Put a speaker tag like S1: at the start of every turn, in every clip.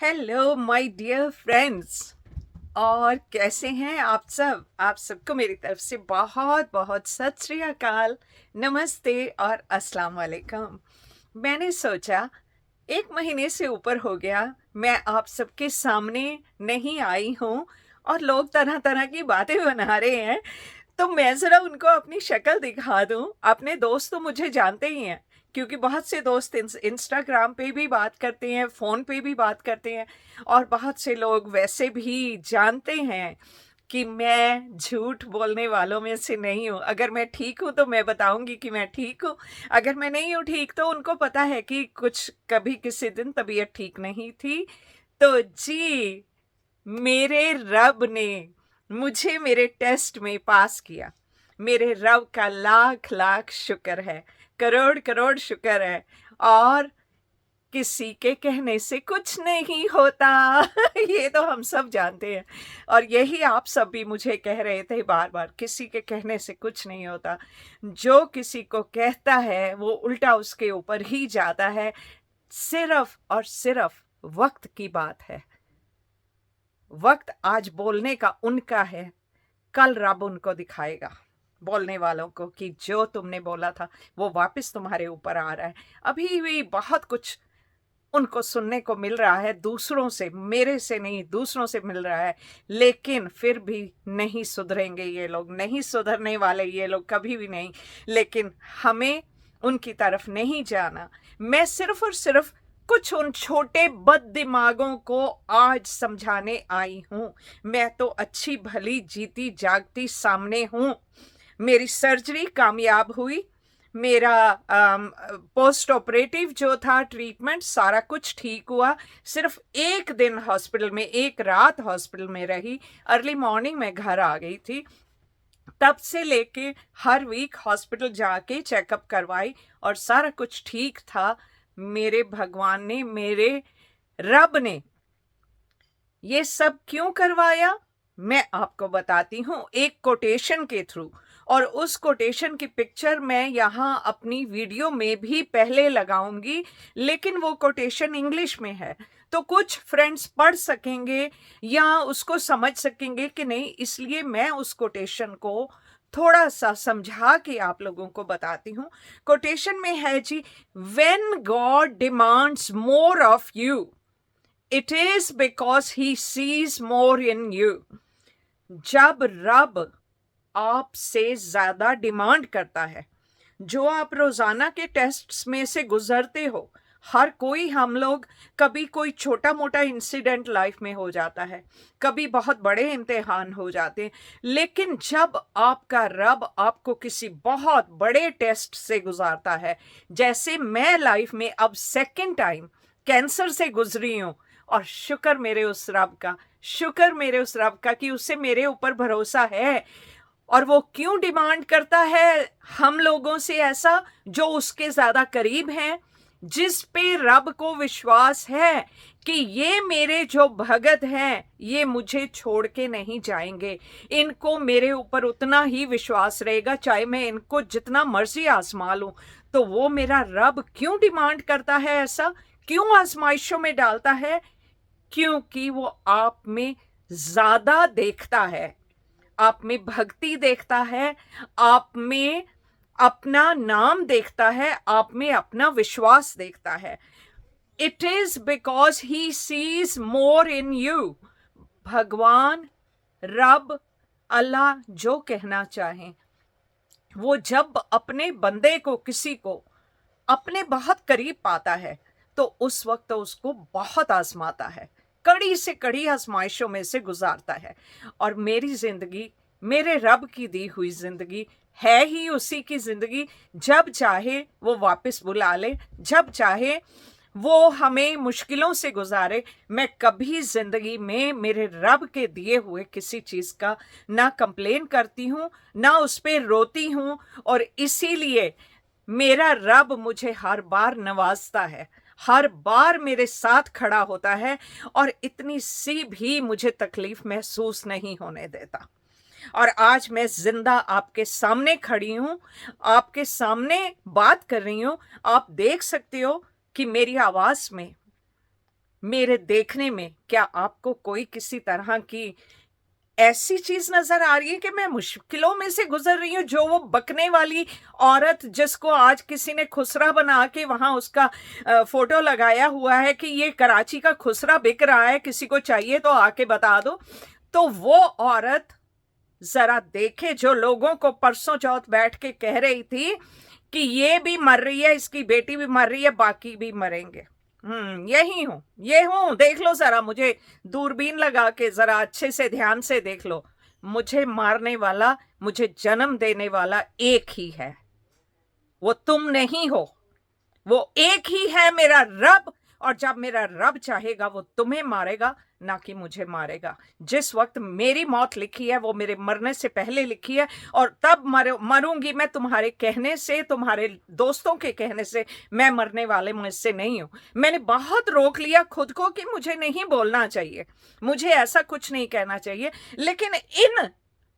S1: Hello my dear friends. और कैसे हैं आप सबको मेरी तरफ से बहुत बहुत सत श्री अकाल, नमस्ते और अस्सलाम वालेकुम। मैंने सोचा 1 महीने से ऊपर हो गया मैं आप सबके सामने नहीं आई हूँ और लोग तरह तरह की बातें बना रहे हैं, तो मैं ज़रा उनको अपनी शक्ल दिखा दूँ। अपने दोस्त तो मुझे जानते ही हैं, क्योंकि बहुत से दोस्त इंस्टाग्राम पे भी बात करते हैं, फ़ोन पे भी बात करते हैं, और बहुत से लोग वैसे भी जानते हैं कि मैं झूठ बोलने वालों में से नहीं हूँ। अगर मैं ठीक हूँ तो मैं बताऊँगी कि मैं ठीक हूँ, अगर मैं नहीं हूँ ठीक तो उनको पता है कि कुछ कभी किसी दिन तबीयत ठीक नहीं थी। तो जी, मेरे रब ने मुझे मेरे टेस्ट में पास किया। मेरे रब का लाख लाख शुक्र है, करोड़ करोड़ शुक्र है। और किसी के कहने से कुछ नहीं होता ये तो हम सब जानते हैं, और यही आप सब भी मुझे कह रहे थे बार बार, किसी के कहने से कुछ नहीं होता। जो किसी को कहता है वो उल्टा उसके ऊपर ही जाता है। सिर्फ और सिर्फ वक्त की बात है। वक्त आज बोलने का उनका है, कल रब उनको दिखाएगा बोलने वालों को कि जो तुमने बोला था वो वापस तुम्हारे ऊपर आ रहा है। अभी भी बहुत कुछ उनको सुनने को मिल रहा है दूसरों से, मेरे से नहीं, दूसरों से मिल रहा है, लेकिन फिर भी नहीं सुधरेंगे ये लोग, नहीं सुधरने वाले ये लोग कभी भी नहीं। लेकिन हमें उनकी तरफ नहीं जाना। मैं सिर्फ और सिर्फ कुछ उन छोटे बद दिमागों को आज समझाने आई हूँ। मैं तो अच्छी भली जीती जागती सामने हूँ। मेरी सर्जरी कामयाब हुई, मेरा पोस्ट ऑपरेटिव जो था ट्रीटमेंट, सारा कुछ ठीक हुआ। सिर्फ एक दिन हॉस्पिटल में, एक रात हॉस्पिटल में रही, अर्ली मॉर्निंग में घर आ गई थी। तब से लेके हर वीक हॉस्पिटल जाके चेकअप करवाई और सारा कुछ ठीक था। मेरे भगवान ने, मेरे रब ने ये सब क्यों करवाया मैं आपको बताती हूँ, एक कोटेशन के थ्रू। और उस कोटेशन की पिक्चर मैं यहाँ अपनी वीडियो में भी पहले लगाऊंगी, लेकिन वो कोटेशन इंग्लिश में है, तो कुछ फ्रेंड्स पढ़ सकेंगे या उसको समझ सकेंगे कि नहीं, इसलिए मैं उस कोटेशन को थोड़ा सा समझा के आप लोगों को बताती हूँ। कोटेशन में है जी, when God demands more of you, it is because he sees more in you. जब रब आपसे ज्यादा डिमांड करता है, जो आप रोजाना के टेस्ट्स में से गुजरते हो, हर कोई, हम लोग, कभी कोई छोटा मोटा इंसिडेंट लाइफ में हो जाता है, कभी बहुत बड़े इम्तिहान हो जाते हैं, लेकिन जब आपका रब आपको किसी बहुत बड़े टेस्ट से गुजारता है, जैसे मैं लाइफ में अब सेकंड टाइम कैंसर से गुजरी हूं, और शुक्र मेरे उस रब का, शुक्र मेरे उस रब का कि उससे मेरे ऊपर भरोसा है। और वो क्यों डिमांड करता है हम लोगों से ऐसा, जो उसके ज्यादा करीब हैं, जिस पे रब को विश्वास है कि ये मेरे जो भगत हैं ये मुझे छोड़ के नहीं जाएंगे, इनको मेरे ऊपर उतना ही विश्वास रहेगा चाहे मैं इनको जितना मर्जी आजमा लूं। तो वो मेरा रब क्यों डिमांड करता है ऐसा, क्यों आजमाइशों में डालता है? क्योंकि वो आप में ज्यादा देखता है, आप में भक्ति देखता है, आप में अपना नाम देखता है, आप में अपना विश्वास देखता है। It is because he sees more in you. भगवान, रब, अल्लाह, जो कहना चाहें, वो जब अपने बंदे को, किसी को अपने बहुत करीब पाता है, तो उस वक्त तो उसको बहुत आजमाता है, कड़ी से कड़ी आजमाइशों में से गुजारता है। और मेरी जिंदगी, मेरे रब की दी हुई जिंदगी है ही उसी की जिंदगी। जब चाहे वो वापस बुला ले, जब चाहे वो हमें मुश्किलों से गुजारे। मैं कभी जिंदगी में मेरे रब के दिए हुए किसी चीज का ना कंप्लेन करती हूँ, ना उस पर रोती हूँ, और इसीलिए मेरा रब मुझे हर बार नवाजता है, हर बार मेरे साथ खड़ा होता है, और इतनी सी भी मुझे तकलीफ महसूस नहीं होने देता। और आज मैं जिंदा आपके सामने खड़ी हूं, आपके सामने बात कर रही हूं। आप देख सकते हो कि मेरी आवाज में मेरे देखने में क्या आपको कोई किसी तरह की ऐसी चीज नजर आ रही है कि मैं मुश्किलों में से गुजर रही हूँ? जो वो बकने वाली औरत जिसको आज किसी ने खुसरा बना के वहां उसका फोटो लगाया हुआ है कि ये कराची का खुसरा बिक रहा है, किसी को चाहिए तो आके बता दो। तो वो औरत जरा देखे जो लोगों को परसों चौथ बैठ के कह रही थी कि ये भी मर रही है, इसकी बेटी भी मर रही है, बाकी भी मरेंगे। यही हूं, ये हूं। देख लो जरा, मुझे दूरबीन लगा के जरा अच्छे से ध्यान से देख लो। मुझे मारने वाला, मुझे जन्म देने वाला एक ही है, वो तुम नहीं हो। वो एक ही है, मेरा रब। और जब मेरा रब चाहेगा वो तुम्हें मारेगा, ना कि मुझे मारेगा। जिस वक्त मेरी मौत लिखी है वो मेरे मरने से पहले लिखी है, और तब मरूंगी मैं तुम्हारे कहने से, तुम्हारे दोस्तों के कहने से। मैं मरने वाले मुझसे नहीं हूं। मैंने बहुत रोक लिया खुद को कि मुझे नहीं बोलना चाहिए, मुझे ऐसा कुछ नहीं कहना चाहिए, लेकिन इन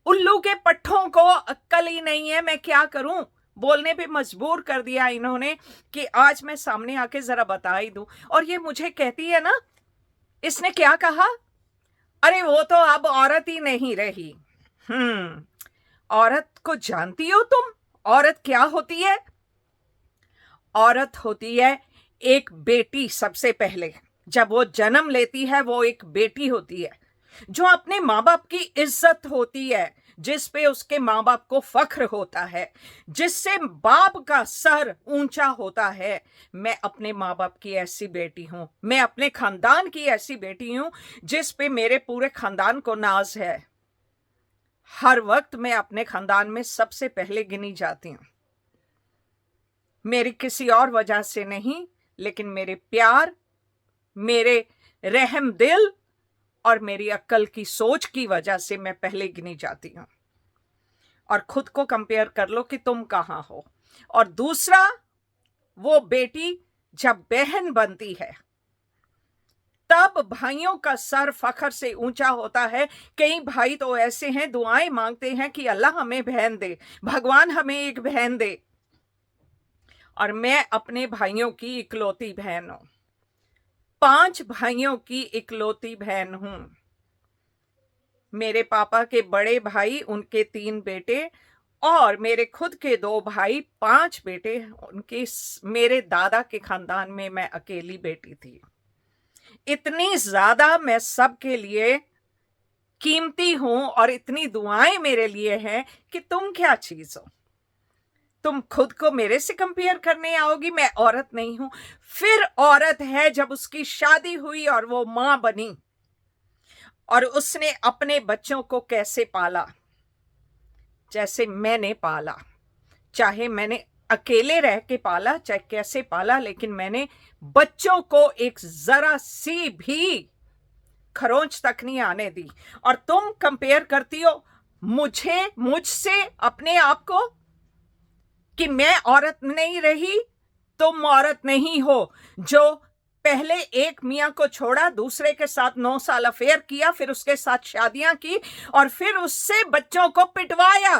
S1: उल्लू के पट्ठों को अक्ल ही नहीं है। मैं क्या करूं, बोलने पे मजबूर कर दिया इन्होंने कि आज मैं सामने आके जरा बता ही दूं। और ये मुझे कहती है ना, इसने क्या कहा? अरे वो तो अब औरत ही नहीं रही। औरत को जानती हो तुम? औरत क्या होती है? औरत होती है एक बेटी। सबसे पहले जब वो जन्म लेती है वो एक बेटी होती है, जो अपने माँ बाप की इज्जत होती है, जिस पे उसके माँ बाप को फख्र होता है, जिससे बाप का सर ऊंचा होता है। मैं अपने माँ बाप की ऐसी बेटी हूं, मैं अपने खानदान की ऐसी बेटी हूं जिस पे मेरे पूरे खानदान को नाज है। हर वक्त मैं अपने खानदान में सबसे पहले गिनी जाती हूं। मेरी किसी और वजह से नहीं, लेकिन मेरे प्यार, मेरे रहम दिल और मेरी अक्ल की सोच की वजह से मैं पहले गिनी जाती हूं। और खुद को कंपेयर कर लो कि तुम कहां हो। और दूसरा, वो बेटी जब बहन बनती है तब भाइयों का सर फखर से ऊंचा होता है। कई भाई तो ऐसे हैं, दुआएं मांगते हैं कि अल्लाह हमें बहन दे, भगवान हमें एक बहन दे। और मैं अपने भाइयों की इकलौती बहन हूं, 5 भाइयों की इकलौती बहन हूं। मेरे पापा के बड़े भाई, उनके 3 बेटे, और मेरे खुद के 2 भाई, 5 बेटे उनके। मेरे दादा के खानदान में मैं अकेली बेटी थी। इतनी ज्यादा मैं सबके लिए कीमती हूं और इतनी दुआएं मेरे लिए हैं कि तुम क्या चीज हो? तुम खुद को मेरे से कंपेयर करने आओगी? मैं औरत नहीं हूं। फिर औरत है जब उसकी शादी हुई और वो मां बनी, और उसने अपने बच्चों को कैसे पाला, जैसे मैंने पाला। चाहे मैंने अकेले रह के पाला, चाहे कैसे पाला, लेकिन मैंने बच्चों को एक जरा सी भी खरोंच तक नहीं आने दी। और तुम कंपेयर करती हो मुझसे अपने आप को कि मैं औरत नहीं रही। तुम औरत नहीं हो जो पहले एक मियां को छोड़ा, दूसरे के साथ 9 साल अफेयर किया, फिर उसके साथ शादियां की, और फिर उससे बच्चों को पिटवाया,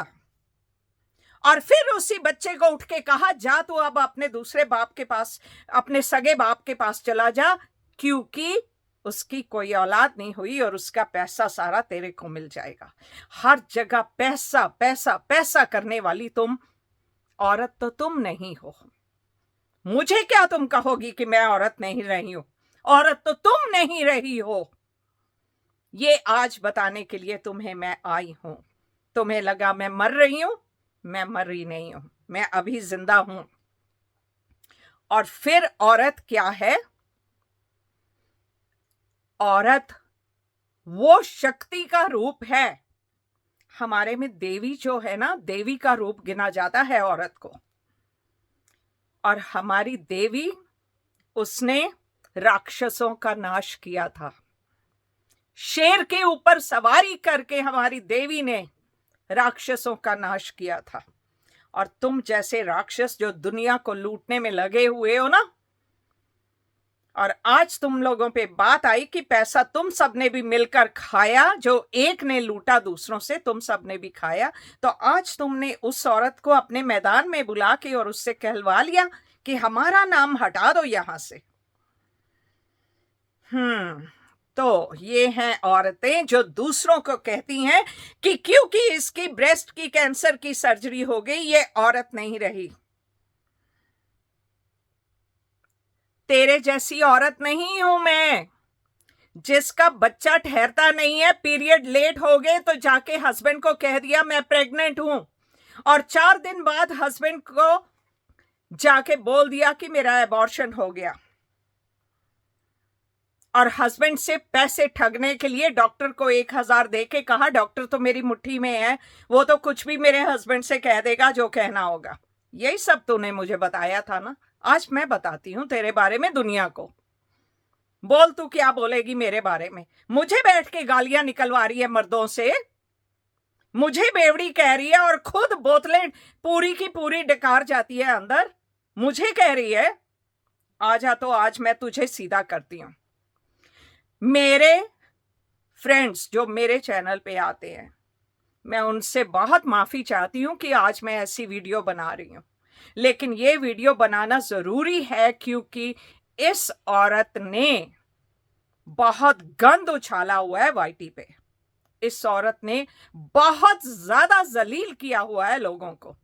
S1: और फिर उसी बच्चे को उठ के कहा जा तू अब अपने दूसरे बाप के पास, अपने सगे बाप के पास चला जा, क्योंकि उसकी कोई औलाद नहीं हुई और उसका पैसा सारा तेरे को मिल जाएगा। हर जगह पैसा पैसा पैसा करने वाली तुम औरत तो तुम नहीं हो। मुझे क्या तुम कहोगी कि मैं औरत नहीं रही हूं? औरत तो तुम नहीं रही हो। ये आज बताने के लिए तुम्हें मैं आई हूं। तुम्हें लगा मैं मर रही हूं, मैं मर रही नहीं हूं, मैं अभी जिंदा हूं। और फिर औरत क्या है? औरत वो शक्ति का रूप है। हमारे में देवी जो है ना, देवी का रूप गिना जाता है औरत को। और हमारी देवी, उसने राक्षसों का नाश किया था। शेर के ऊपर सवारी करके हमारी देवी ने राक्षसों का नाश किया था। और तुम जैसे राक्षस जो दुनिया को लूटने में लगे हुए हो ना, और आज तुम लोगों पे बात आई कि पैसा तुम सबने भी मिलकर खाया, जो एक ने लूटा दूसरों से, तुम सबने भी खाया। तो आज तुमने उस औरत को अपने मैदान में बुला के और उससे कहलवा लिया कि हमारा नाम हटा दो यहां से। तो ये हैं औरतें जो दूसरों को कहती हैं कि क्योंकि इसकी ब्रेस्ट की कैंसर की सर्जरी हो गई, ये औरत नहीं रही। तेरे जैसी औरत नहीं हूं मैं, जिसका बच्चा ठहरता नहीं है, पीरियड लेट हो गए तो जाके हस्बैंड को कह दिया मैं प्रेग्नेंट हूं, और 4 दिन बाद हस्बैंड को जाके बोल दिया कि मेरा एबॉर्शन हो गया, और हस्बैंड से पैसे ठगने के लिए डॉक्टर को 1,000 दे के कहा डॉक्टर तो मेरी मुट्ठी में है, वो तो कुछ भी मेरे हस्बैंड से कह देगा जो कहना होगा। यही सब तूने मुझे बताया था ना। आज मैं बताती हूं तेरे बारे में दुनिया को। बोल तू क्या बोलेगी मेरे बारे में। मुझे बैठ के गालियां निकलवा रही है मर्दों से, मुझे बेवड़ी कह रही है, और खुद बोतलें पूरी की पूरी डकार जाती है अंदर, मुझे कह रही है। आजा तो आज मैं तुझे सीधा करती हूं। मेरे फ्रेंड्स जो मेरे चैनल पे आते हैं, मैं उनसे बहुत माफी चाहती हूं कि आज मैं ऐसी वीडियो बना रही हूं, लेकिन ये वीडियो बनाना जरूरी है क्योंकि इस औरत ने बहुत गंद उछाला हुआ है वाईटी पे। इस औरत ने बहुत ज्यादा जलील किया हुआ है लोगों को।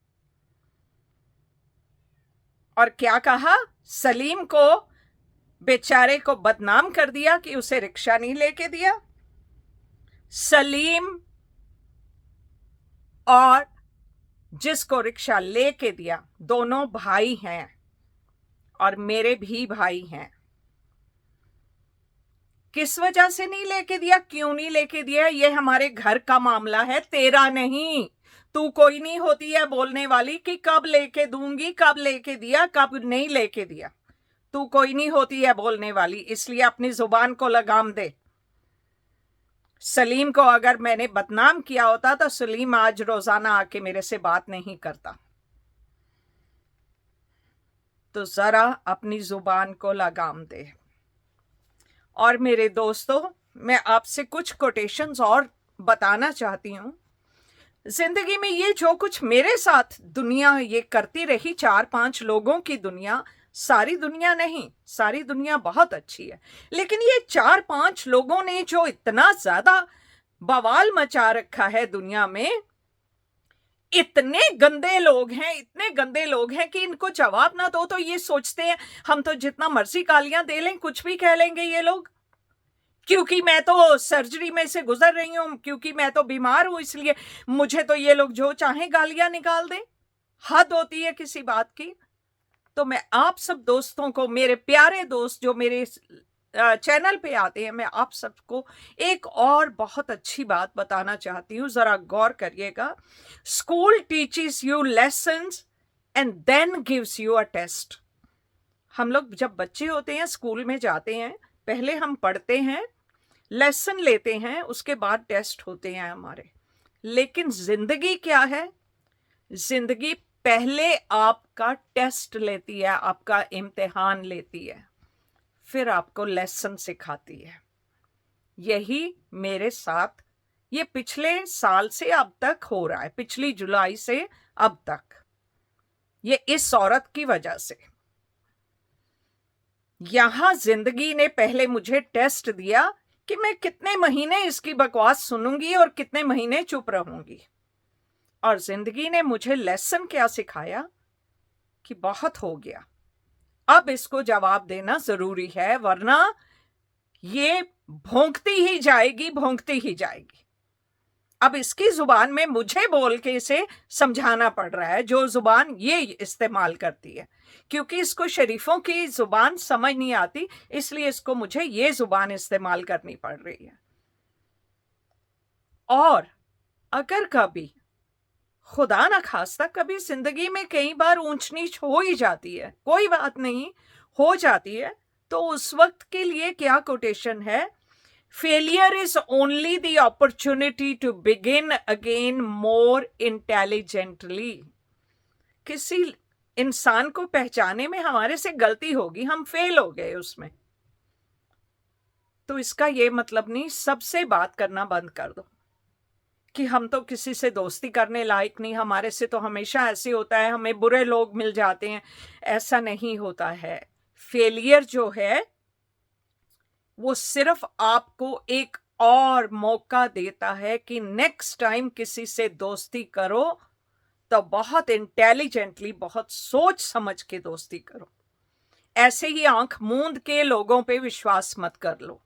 S1: और क्या कहा, सलीम को बेचारे को बदनाम कर दिया कि उसे रिक्शा नहीं लेके दिया। सलीम और जिसको रिक्शा लेके दिया दोनों भाई हैं, और मेरे भी भाई हैं। किस वजह से नहीं लेके दिया, क्यों नहीं लेके दिया, ये हमारे घर का मामला है, तेरा नहीं। तू कोई नहीं होती है बोलने वाली कि कब लेके दूंगी, कब लेके दिया, कब नहीं लेके दिया। तू कोई नहीं होती है बोलने वाली, इसलिए अपनी जुबान को लगाम दे। सलीम को अगर मैंने बदनाम किया होता तो सलीम आज रोजाना आके मेरे से बात नहीं करता। तो जरा अपनी जुबान को लगाम दे। और मेरे दोस्तों, मैं आपसे कुछ कोटेशंस और बताना चाहती हूं। जिंदगी में ये जो कुछ मेरे साथ दुनिया ये करती रही, 4-5 लोगों की दुनिया, सारी दुनिया नहीं, सारी दुनिया बहुत अच्छी है, लेकिन ये 4-5 लोगों ने जो इतना ज्यादा बवाल मचा रखा है दुनिया में, इतने गंदे लोग हैं, इतने गंदे लोग हैं कि इनको जवाब ना दो तो ये सोचते हैं हम तो जितना मर्जी गालियां दे लें, कुछ भी कह लेंगे ये लोग, क्योंकि मैं तो सर्जरी में से गुजर रही हूं, क्योंकि मैं तो बीमार हूं, इसलिए मुझे तो ये लोग जो चाहें गालियां निकाल दें। हद होती है किसी बात की। तो मैं आप सब दोस्तों को, मेरे प्यारे दोस्त जो मेरे चैनल पे आते हैं, मैं आप सबको एक और बहुत अच्छी बात बताना चाहती हूँ, जरा गौर करिएगा। School teaches you lessons and then gives you a test. हम लोग जब बच्चे होते हैं, स्कूल में जाते हैं, पहले हम पढ़ते हैं, लेसन लेते हैं, उसके बाद टेस्ट होते हैं हमारे। लेकिन जिंदगी क्या है, जिंदगी पहले आपका टेस्ट लेती है, आपका इम्तिहान लेती है, फिर आपको लेसन सिखाती है। यही मेरे साथ ये पिछले साल से अब तक हो रहा है, पिछली जुलाई से अब तक, ये इस औरत की वजह से। यहां जिंदगी ने पहले मुझे टेस्ट दिया कि मैं कितने महीने इसकी बकवास सुनूंगी और कितने महीने चुप रहूंगी, और जिंदगी ने मुझे लेसन क्या सिखाया कि बहुत हो गया, अब इसको जवाब देना जरूरी है, वरना ये भौंकती ही जाएगी, भौंकती ही जाएगी। अब इसकी जुबान में मुझे बोल के इसे समझाना पड़ रहा है, जो जुबान ये इस्तेमाल करती है, क्योंकि इसको शरीफों की जुबान समझ नहीं आती, इसलिए इसको मुझे ये जुबान इस्तेमाल करनी पड़ रही है। और अगर कभी खुदा ना खास्ता कभी जिंदगी में कई बार ऊंच नीच हो ही जाती है, कोई बात नहीं, हो जाती है, तो उस वक्त के लिए क्या कोटेशन है, failure is only the opportunity to begin again more intelligently. किसी इंसान को पहचाने में हमारे से गलती होगी, हम फेल हो गए उसमें, तो इसका ये मतलब नहीं सबसे बात करना बंद कर दो कि हम तो किसी से दोस्ती करने लायक नहीं, हमारे से तो हमेशा ऐसे होता है, हमें बुरे लोग मिल जाते हैं। ऐसा नहीं होता है। फेलियर जो है वो सिर्फ आपको एक और मौका देता है कि नेक्स्ट टाइम किसी से दोस्ती करो तो बहुत इंटेलिजेंटली, बहुत सोच समझ के दोस्ती करो। ऐसे ही आंख मूंद के लोगों पे विश्वास मत कर लो,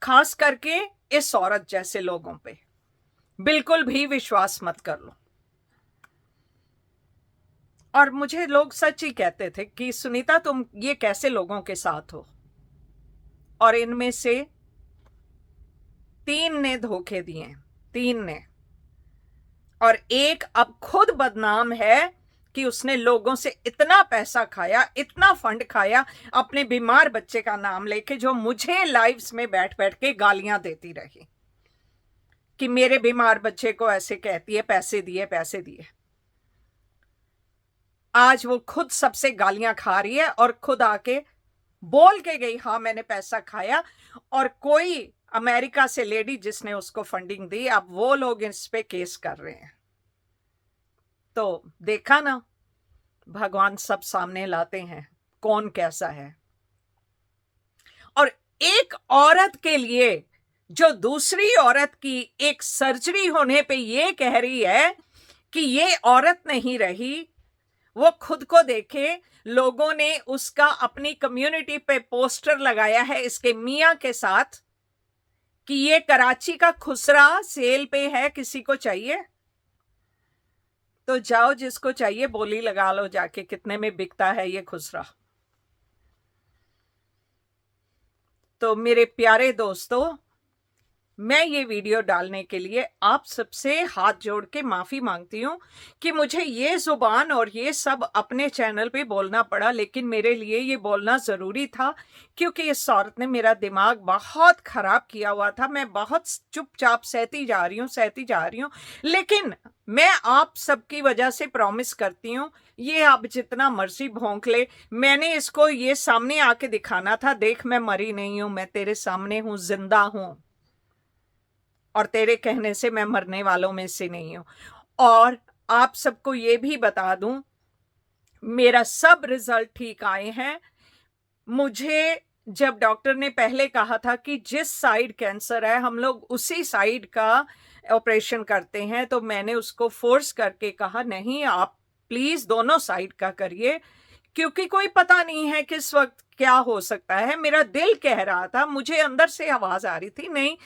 S1: खास करके इस औरत जैसे लोगों पे बिल्कुल भी विश्वास मत कर लो। और मुझे लोग सच ही कहते थे कि सुनीता तुम ये कैसे लोगों के साथ हो, और इनमें से 3 ने धोखे दिए, 3 ने, और एक अब खुद बदनाम है कि उसने लोगों से इतना पैसा खाया, इतना फंड खाया अपने बीमार बच्चे का नाम लेके, जो मुझे लाइव्स में बैठ बैठ के गालियां देती रही कि मेरे बीमार बच्चे को ऐसे कहती है, पैसे दिए पैसे दिए। आज वो खुद सबसे गालियां खा रही है और खुद आके बोल के गई हाँ मैंने पैसा खाया। और कोई अमेरिका से लेडी जिसने उसको फंडिंग दी, अब वो लोग इस पे केस कर रहे हैं। तो देखा ना, भगवान सब सामने लाते हैं कौन कैसा है। और एक औरत के लिए जो दूसरी औरत की एक सर्जरी होने पे ये कह रही है कि ये औरत नहीं रही, वो खुद को देखे। लोगों ने उसका अपनी कम्युनिटी पे पोस्टर लगाया है इसके मियां के साथ कि ये कराची का खुसरा सेल पे है, किसी को चाहिए तो जाओ, जिसको चाहिए बोली लगा लो जाके कितने में बिकता है ये खुसरा। तो मेरे प्यारे दोस्तों, मैं ये वीडियो डालने के लिए आप सबसे हाथ जोड़ के माफी मांगती हूँ कि मुझे ये जुबान और ये सब अपने चैनल पे बोलना पड़ा, लेकिन मेरे लिए ये बोलना जरूरी था क्योंकि इस औरत ने मेरा दिमाग बहुत खराब किया हुआ था। मैं बहुत चुपचाप सहती जा रही हूँ, लेकिन मैं आप सबकी वजह से प्रॉमिस करती हूँ ये अब जितना मर्जी भौंक ले, मैंने इसको ये सामने आके दिखाना था, देख मैं मरी नहीं हूं, मैं तेरे सामने हूं, जिंदा हूं, और तेरे कहने से मैं मरने वालों में से नहीं हूं। और आप सबको ये भी बता दूं, मेरा सब रिजल्ट ठीक आए हैं। मुझे जब डॉक्टर ने पहले कहा था कि जिस साइड कैंसर है हम लोग उसी साइड का ऑपरेशन करते हैं, तो मैंने उसको फोर्स करके कहा नहीं, आप प्लीज दोनों साइड का करिए, क्योंकि कोई पता नहीं है किस वक्त क्या हो सकता है। मेरा दिल कह रहा था, मुझे अंदर से आवाज आ रही थी नहीं,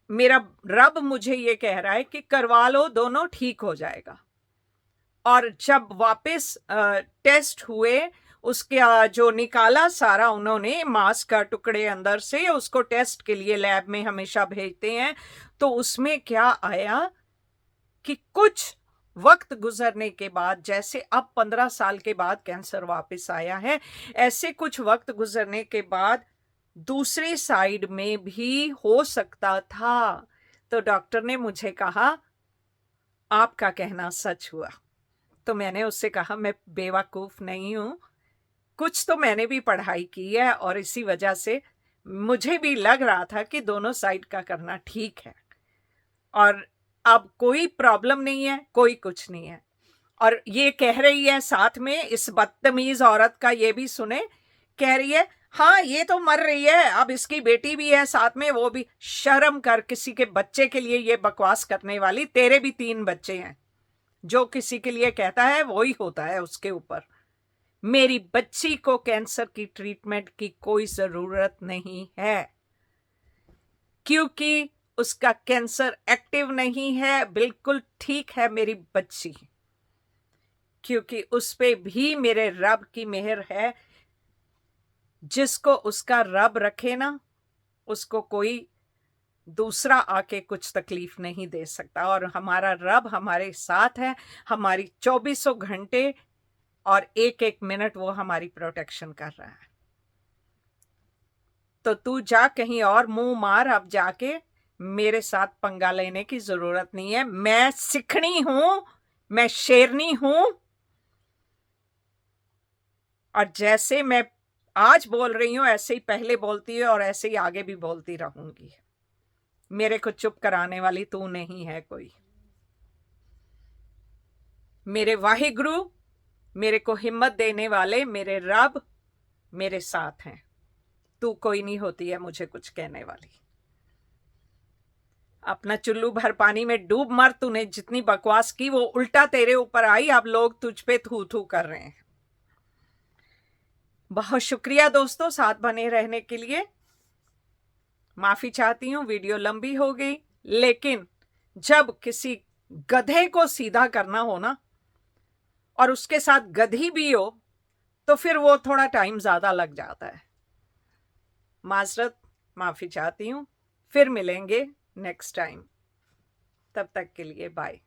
S1: मेरा रब मुझे ये कह रहा है कि करवा लो, दोनों ठीक हो जाएगा। और जब वापस टेस्ट हुए, उसके जो निकाला सारा उन्होंने, मांस का टुकड़े अंदर से, उसको टेस्ट के लिए लैब में हमेशा भेजते हैं, तो उसमें क्या आया कि कुछ वक्त गुजरने के बाद, जैसे अब 15 साल के बाद कैंसर वापस आया है, ऐसे कुछ वक्त गुजरने के बाद दूसरी साइड में भी हो सकता था। तो डॉक्टर ने मुझे कहा आपका कहना सच हुआ। तो मैंने उससे कहा मैं बेवकूफ नहीं हूं, कुछ तो मैंने भी पढ़ाई की है, और इसी वजह से मुझे भी लग रहा था कि दोनों साइड का करना ठीक है, और अब कोई प्रॉब्लम नहीं है, कोई कुछ नहीं है। और ये कह रही है साथ में, इस बदतमीज औरत का ये भी सुने, कह रही है हाँ ये तो मर रही है, अब इसकी बेटी भी है साथ में, वो भी। शर्म कर, किसी के बच्चे के लिए ये बकवास करने वाली, तेरे भी 3 बच्चे हैं, जो किसी के लिए कहता है वो ही होता है उसके ऊपर। मेरी बच्ची को कैंसर की ट्रीटमेंट की कोई जरूरत नहीं है, क्योंकि उसका कैंसर एक्टिव नहीं है, बिल्कुल ठीक है मेरी बच्ची, क्योंकि उस पे भी मेरे रब की मेहर है। जिसको उसका रब रखे ना, उसको कोई दूसरा आके कुछ तकलीफ नहीं दे सकता। और हमारा रब हमारे साथ है, हमारी 24 घंटे और एक एक मिनट वो हमारी प्रोटेक्शन कर रहा है। तो तू जा कहीं और मुंह मार, अब जाके मेरे साथ पंगा लेने की जरूरत नहीं है। मैं सिखनी हूं, मैं शेरनी हूं, और जैसे मैं आज बोल रही हूं ऐसे ही पहले बोलती है और ऐसे ही आगे भी बोलती रहूंगी। मेरे को चुप कराने वाली तू नहीं है कोई। मेरे वाहिगुरु, मेरे को हिम्मत देने वाले मेरे रब मेरे साथ हैं। तू कोई नहीं होती है मुझे कुछ कहने वाली। अपना चुल्लू भर पानी में डूब मर, तूने जितनी बकवास की वो उल्टा तेरे ऊपर आई, अब लोग तुझ पे थू थू कर रहे हैं। बहुत शुक्रिया दोस्तों साथ बने रहने के लिए। माफी चाहती हूँ वीडियो लंबी हो गई, लेकिन जब किसी गधे को सीधा करना हो ना, और उसके साथ गधी भी हो, तो फिर वो थोड़ा टाइम ज्यादा लग जाता है। माजरत, माफी चाहती हूँ, फिर मिलेंगे नेक्स्ट टाइम। तब तक के लिए बाय।